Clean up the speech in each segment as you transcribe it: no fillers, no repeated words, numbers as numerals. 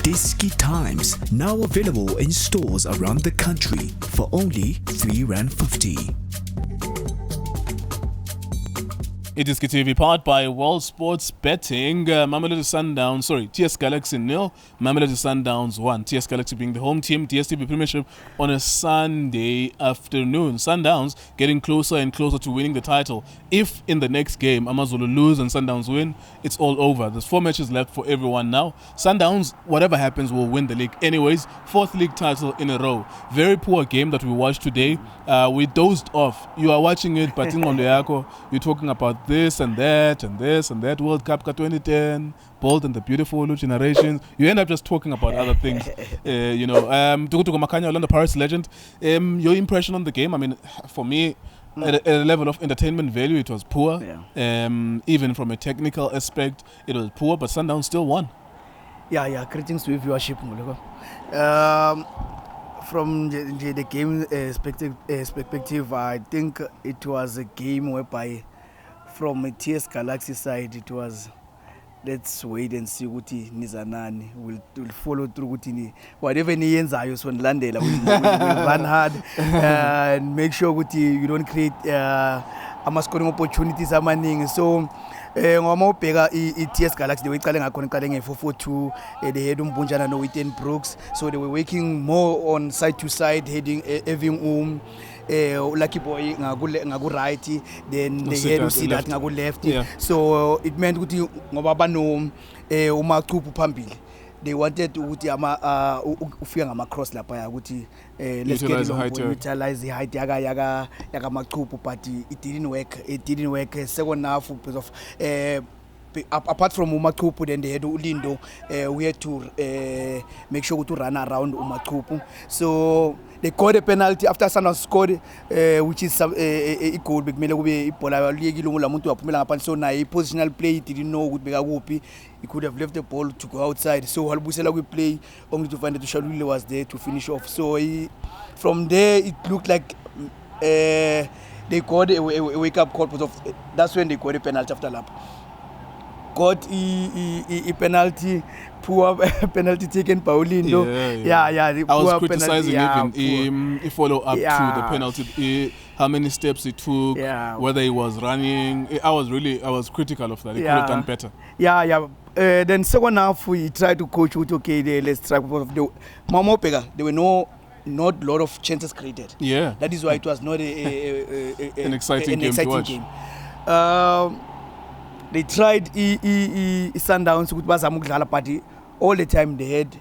Diski Times, now available in stores around the country for only R3.50. iDiskiTV powered by World Sports Betting. Mamelodi Sundowns, TS Galaxy 0, Mamelodi Sundowns 1. TS Galaxy being the home team. DStv Premiership on a Sunday afternoon. Sundowns getting closer and closer to winning the title. If in the next game Amazulu lose and Sundowns win, it's all over. There's 4 matches left for everyone now. Sundowns, whatever happens, will win the league anyways. 4th league title in a row. Very poor game that we watched today. We dozed off. You are watching it, but in Ondeyako, you're talking about this and that and this and that. World Cup 2010, Bold and the Beautiful generation. You end up just talking about other things. Lindokuhle Makhanya, Orlando Pirates legend. Your impression on the game? I mean, for me, at a level of entertainment value, it was poor. Yeah. Even from a technical aspect, it was poor, but Sundowns still won. Yeah. Greetings to viewership. From the game perspective, I think it was a game whereby from a TS Galaxy side, it was let's wait and see Uti Nizanani will follow through Uti. Whatever Nienza when Landela will run hard and make sure Uti you don't create scoring opportunities amaning. So ngomopeka iTS Galaxy they were calling 4-4-2 they had Mbunjana no with Brooks, so they were working more on side to side heading having lucky boy ngaku right, then they had to see that ngaku left. Yeah. So it meant ukuthi ngoba bano uMaqhubu phambili they wanted ukuthi ufika ngama cross lapha ukuthi let's utilize the height yaka Maqhubu, but it didn't work second half because of apart from Maqhubu, then they had Lindo. We had to make sure to run around Maqhubu. So they called a penalty after Sundowns scored, which is a goal. So now a positional play, didn't know would be a whoopee. He could have left the ball to go outside. So Halbusela we play only to find that Shalulile was there to finish off. So from there it looked like they called a wake up call. That's when they called a penalty after lap. Got a penalty, poor penalty taken by Lindo. Yeah. I was criticizing even he follow up to the penalty. How many steps he took, whether he was running. I was critical of that. He could have done better. Then second half we tried to coach with let's try the Mamopega. There were not a lot of chances created. Yeah. That is why it was not an exciting game. They tried Sundowns with Bazamukhala party all the time. They had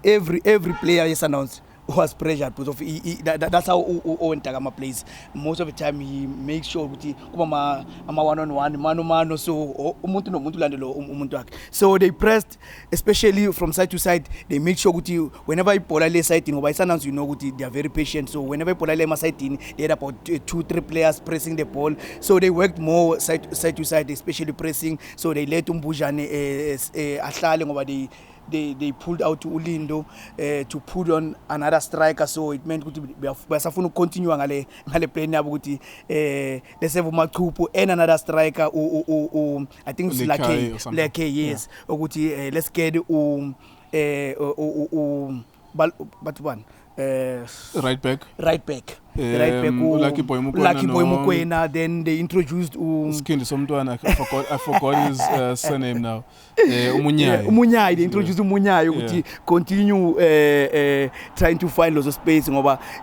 every player Sundowns was pressured because of that's how Owen Tagama plays. Most of the time he makes sure kuti kuma one-on-one, mano, so umuntu landelo umuntu. So they pressed, especially from side to side. They make sure kuti whenever Polale side in by Sundowns, you know kuti they are very patient. So whenever Polale side in, they had about 2-3 players pressing the ball. So they worked more side to side, especially pressing. So they let Umbujane ahlale ngoba they pulled out to Ulindo to put on another striker, so it meant to continue ngale play yabo ukuthi let's have Maqhubu and another striker I think it's Lake yes ukuthi let's get but one right back Lucky Boy Mukwena. Then they introduced I forgot his surname now. Umunyai. They introduced Umunyai continue trying to find lots of space.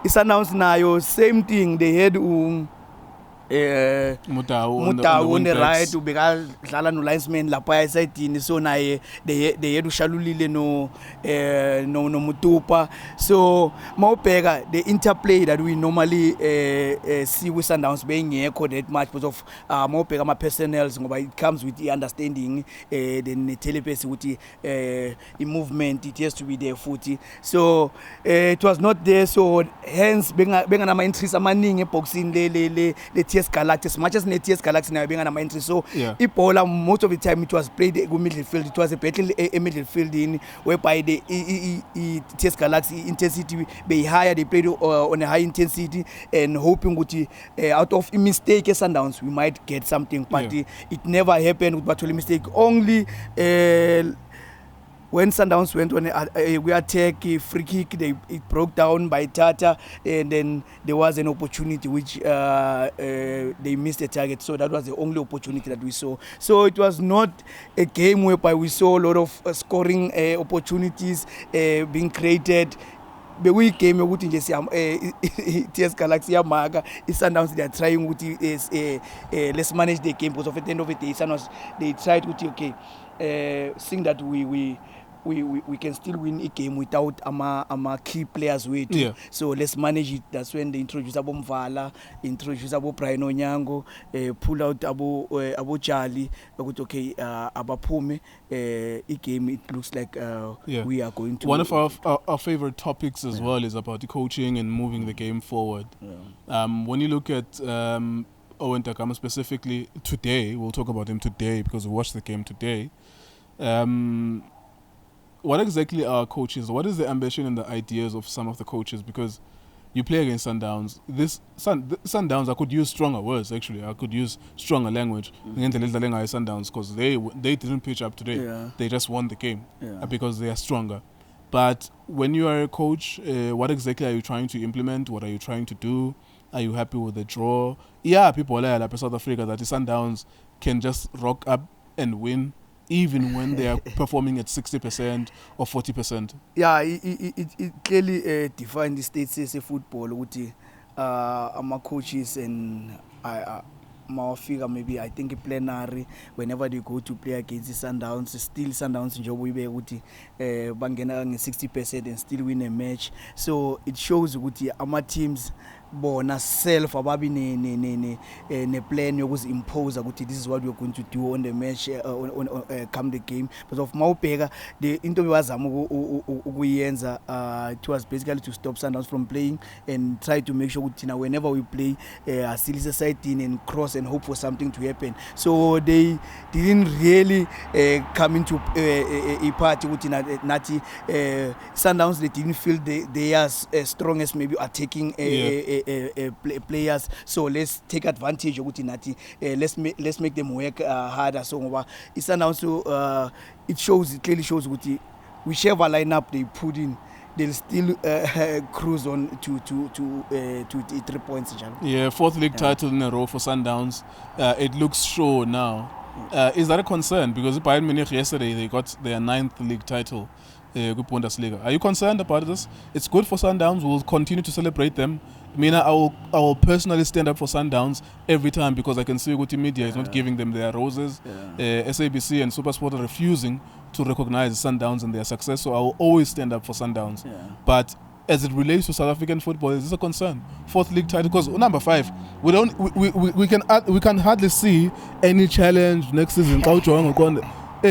It's announced now same thing. They had Mutau on the right to become no linesman la paya side so na they had Shalulile no Mutupa. So Maupega the interplay that we normally see with Sundowns being that much because of Maupega my personnel, it comes with the understanding then the telepathy with the movement, it has to be there footy. So it was not there, so hence being an interest amaning boxing the TS Galaxy, as much as TS Galaxy now being an entry. So Ipola most of the time it was played a good midfield. It was a battle a midfield in whereby the TS Galaxy intensity be higher. They played on a high intensity and hoping with out of a mistake Sundowns we might get something, but it never happened with Batuli mistake. Only when Sundowns went on we attack, a free kick, it broke down by Tata, and then there was an opportunity which they missed the target. So that was the only opportunity that we saw. So it was not a game whereby we saw a lot of scoring opportunities being created. We came with TS Galaxy Yamaga, Sundowns, they are trying with let's manage the game, because at the end of the day, Sundowns, they tried with seeing that we can still win a game without our key players with. Yeah. So let's manage it. That's when they introduce Abo Mvala, introduce Abo Brian Onyango, pull out Abo Charlie, but okay, Abapume, a game it looks like we are going to. One of our favorite topics as well is about the coaching and moving the game forward. Yeah. When you look at Owen Takama specifically today, we'll talk about him today because we watched the game today. What exactly are coaches? What is the ambition and the ideas of some of the coaches? Because you play against Sundowns. Sundowns, I could use stronger words, actually. I could use stronger language against the Sundowns because they didn't pitch up today. Yeah. They just won the game because they are stronger. But when you are a coach, what exactly are you trying to implement? What are you trying to do? Are you happy with the draw? Yeah, people like South Africa that the Sundowns can just rock up and win, even when they are performing at 60% or 40%. Yeah, it clearly defines the states as a football. My coaches and my figure maybe I think plenary whenever they go to play against the Sundowns, still Sundowns njobo ibe ukuthi bangena nge 60% and still win a match. So it shows ukuthi ama teams bona self ababi ne plan yokuzimpose ukuthi this is what we're going to do on the match come the game. But of mawubheka the into bewazama ukuyenza it was basically to stop Sundowns from playing and try to make sure ukuthi whenever we play asilise side in and cross and hope for something to happen. So they didn't really come into a party with Nati Sundowns. They didn't feel they are as strong as maybe attacking players. So let's take advantage of Nati. Let's make them work harder. So Sundowns, it clearly shows whichever lineup they put in, they'll still cruise on to 3 points. Yeah, fourth league title in a row for Sundowns. It looks sure now. Is that a concern? Because Bayern Munich yesterday, they got their 9th league title, Bundesliga. Are you concerned about this? It's good for Sundowns. We'll continue to celebrate them. I will personally stand up for Sundowns every time because I can see Guti Media is not giving them their roses. SABC and SuperSport are refusing to recognize Sundowns and their success. So I will always stand up for Sundowns. But as it relates to South African football, is this a concern? 4th league title, because number 5, we can hardly see any challenge next season. No,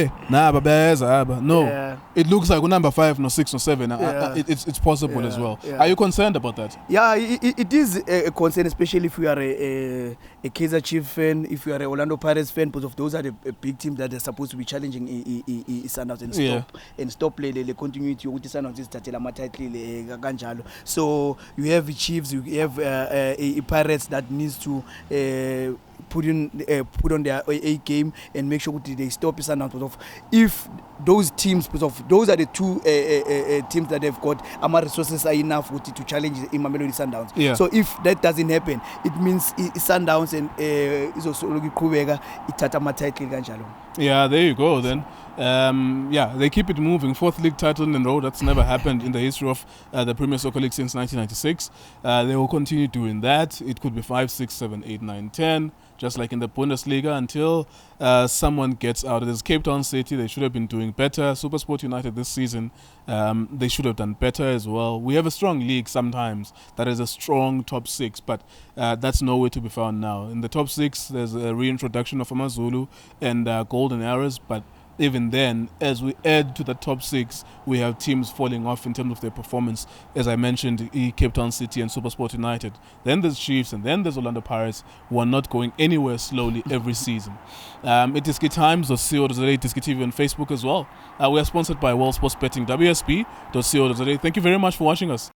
it looks like number 5, no 6, no 7. It's possible as well. Are you concerned about that? Yeah, it is a concern, especially if you are a Kaizer Chiefs fan, if you are a Orlando Pirates fan, because of those are the big teams that are supposed to be challenging Sundowns and stop the continuity with Sundowns is title. So you have the Chiefs, you have a Pirates that needs to put on their A game and make sure they stop Sundowns. If those teams, those are the two teams that have got resources are enough to challenge Mamelodi Sundowns. So if that doesn't happen, it means Sundowns and Izosologi Kubega itatama title kanjalo. Yeah, there you go then. They keep it moving. 4th league title in a row. That's never happened in the history of the Premier Soccer League since 1996. They will continue doing that. It could be 5, 6, 7, 8, 9, 10, just like in the Bundesliga until someone gets out. There's Cape Town City. They should have been doing better. SuperSport United this season, they should have done better as well. We have a strong league sometimes that is a strong top 6, but that's nowhere to be found now. In the top 6, there's a reintroduction of Amazulu and Golden Arrows, but even then, as we add to the top 6, we have teams falling off in terms of their performance. As I mentioned, Cape Town City and SuperSport United. Then there's Chiefs, and then there's Orlando Pirates, who are not going anywhere slowly every season. iDiskiTimes.co.za, DStv on Facebook as well. We are sponsored by World Sports Betting, WSB.co.za. Thank you very much for watching us.